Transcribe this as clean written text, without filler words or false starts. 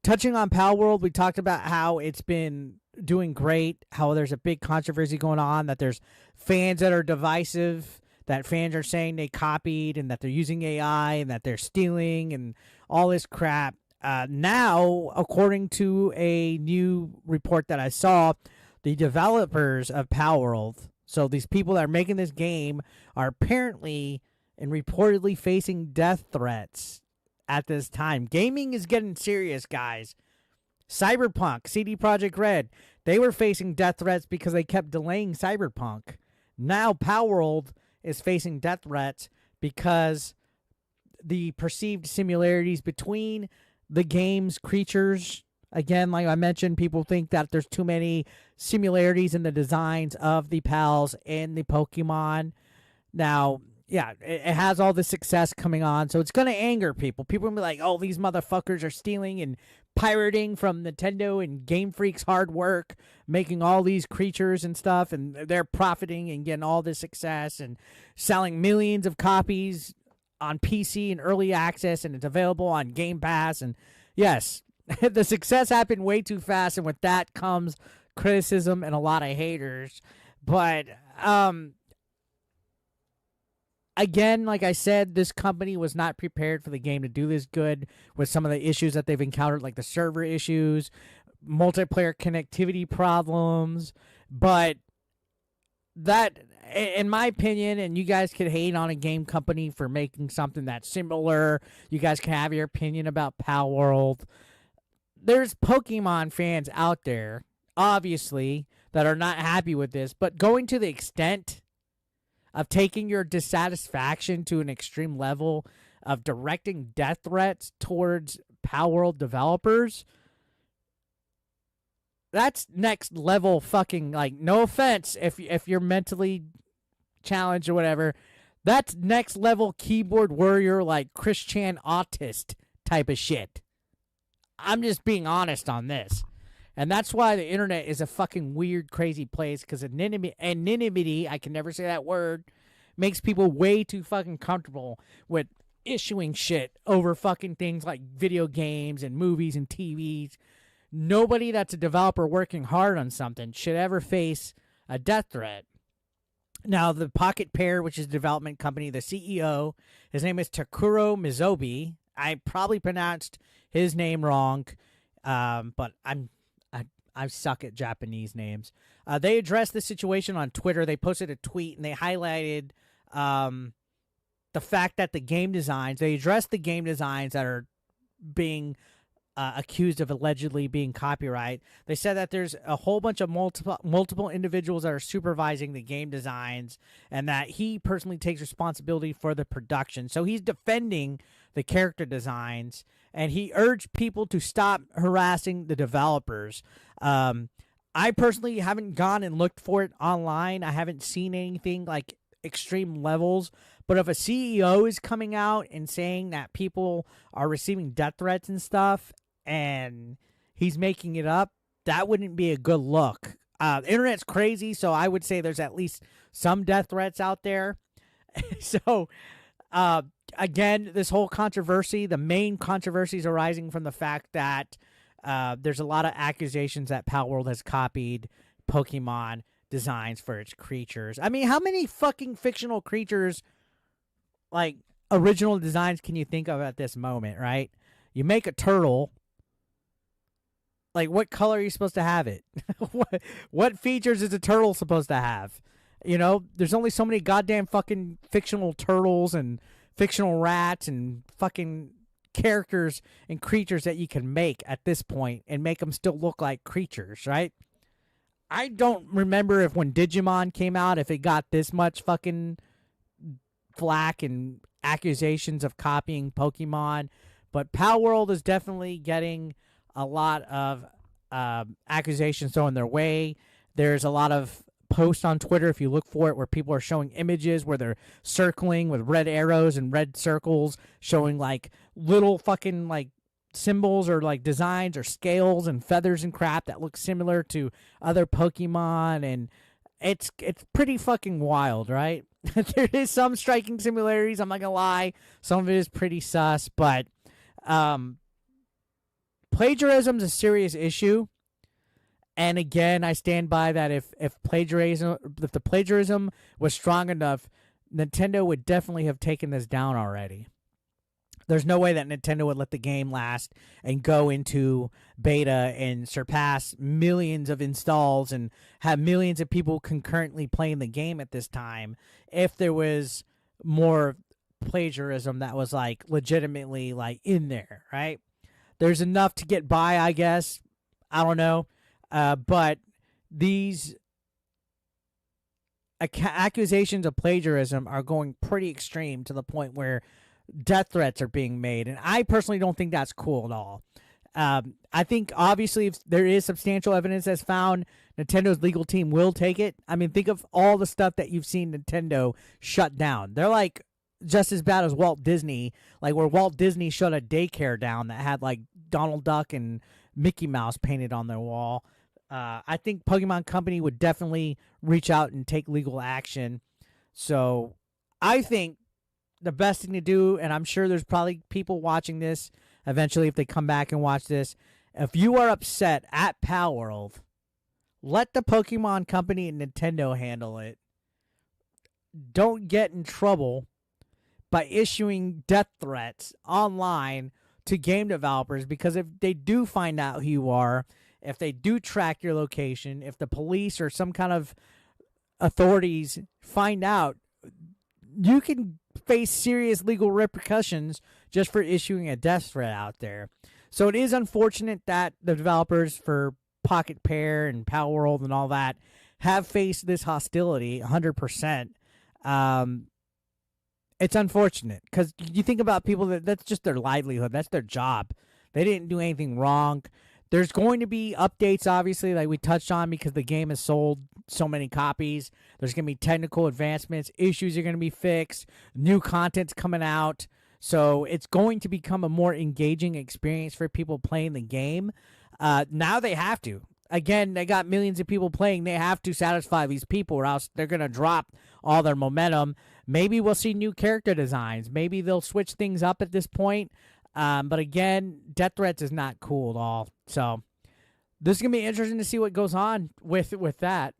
touching on Palworld, we talked about how it's been doing great, how there's a big controversy going on, that there's fans that are divisive, that fans are saying they copied and that they're using AI and that they're stealing and all this crap. Now, according to a new report that I saw, the developers of Palworld, so these people that are making this game, are apparently and reportedly facing death threats at this time. Gaming is getting serious, guys. Cyberpunk, CD Projekt Red, they were facing death threats because they kept delaying Cyberpunk. Now Palworld is facing death threats because the perceived similarities between the game's creatures, again, like I mentioned, people think that there's too many similarities in the designs of the pals and the Pokemon. Now, yeah, it has all the success coming on, so it's going to anger people. People will be like, oh, these motherfuckers are stealing and pirating from Nintendo and Game Freak's hard work, making all these creatures and stuff, and they're profiting and getting all this success and selling millions of copies on PC and early access, and it's available on Game Pass. And yes, the success happened way too fast, and with that comes criticism and a lot of haters. But again, like I said, this company was not prepared for the game to do this good with some of the issues that they've encountered, like the server issues, multiplayer connectivity problems. But that, in my opinion, and you guys could hate on a game company for making something that's similar. You guys can have your opinion about Palworld. There's Pokemon fans out there, obviously, that are not happy with this, but going to the extent of taking your dissatisfaction to an extreme level of directing death threats towards Palworld developers, that's next level fucking, like, no offense if you're mentally challenged or whatever, that's next level keyboard warrior, like Chris Chan autist type of shit. I'm just being honest on this. And that's why the internet is a fucking weird, crazy place, because anonymity, I can never say that word, makes people way too fucking comfortable with issuing shit over fucking things like video games and movies and TVs. Nobody that's a developer working hard on something should ever face a death threat. Now, the Pocket Pair, which is a development company, the CEO, his name is Takuro Mizobi. I probably pronounced his name wrong, but I suck at Japanese names. They addressed the situation on Twitter. They posted a tweet, and they highlighted the fact that the game designs, they addressed the game designs that are being accused of allegedly being copyright. They said that there's a whole bunch of multiple individuals that are supervising the game designs, and that he personally takes responsibility for the production. So he's defending the character designs, and he urged people to stop harassing the developers. I personally haven't gone and looked for it online. I haven't seen anything like extreme levels. But if a CEO is coming out and saying that people are receiving death threats and stuff, and he's making it up, that wouldn't be a good look. The internet's crazy, so I would say there's at least some death threats out there. So, again, this whole controversy, the main controversy is arising from the fact that there's a lot of accusations that Palworld has copied Pokemon designs for its creatures. I mean, how many fucking fictional creatures, like, original designs can you think of at this moment, right? You make a turtle. Like, what color are you supposed to have it? What features is a turtle supposed to have? You know, there's only so many goddamn fucking fictional turtles and fictional rats and fucking characters and creatures that you can make at this point and make them still look like creatures, right? I don't remember if when Digimon came out, if it got this much fucking flack and accusations of copying Pokemon, but Palworld is definitely getting a lot of accusations thrown their way. There's a lot of posts on Twitter, if you look for it, where people are showing images where they're circling with red arrows and red circles, showing like little fucking like symbols or like designs or scales and feathers and crap that look similar to other Pokemon, and it's pretty fucking wild, right? There is some striking similarities, I'm not gonna lie. Some of it is pretty sus, but plagiarism's a serious issue. And again, I stand by that if the plagiarism was strong enough, Nintendo would definitely have taken this down already. There's no way that Nintendo would let the game last and go into beta and surpass millions of installs and have millions of people concurrently playing the game at this time if there was more plagiarism that was like legitimately like in there, right? There's enough to get by, I guess. I don't know. But these accusations of plagiarism are going pretty extreme to the point where death threats are being made, and I personally don't think that's cool at all. I think obviously if there is substantial evidence that's found, Nintendo's legal team will take it. I mean, think of all the stuff that you've seen Nintendo shut down. They're like just as bad as Walt Disney, like where Walt Disney shut a daycare down that had like Donald Duck and Mickey Mouse painted on their wall. I think Pokemon Company would definitely reach out and take legal action. So I think the best thing to do, and I'm sure there's probably people watching this eventually if they come back and watch this, if you are upset at Palworld, let the Pokemon Company and Nintendo handle it. Don't get in trouble by issuing death threats online to game developers, because if they do find out who you are, if they do track your location, if the police or some kind of authorities find out, you can face serious legal repercussions just for issuing a death threat out there. So it is unfortunate that the developers for Pocket Pair and Palworld and all that have faced this hostility 100%. It's unfortunate because you think about people that's just their livelihood. That's their job. They didn't do anything wrong. There's going to be updates, obviously, like we touched on, because the game has sold so many copies. There's going to be technical advancements. Issues are going to be fixed. New content's coming out. So it's going to become a more engaging experience for people playing the game. Now they have to. Again, they got millions of people playing. They have to satisfy these people or else they're going to drop all their momentum. Maybe we'll see new character designs. Maybe they'll switch things up at this point. But again, death threats is not cool at all. So this is going to be interesting to see what goes on with that.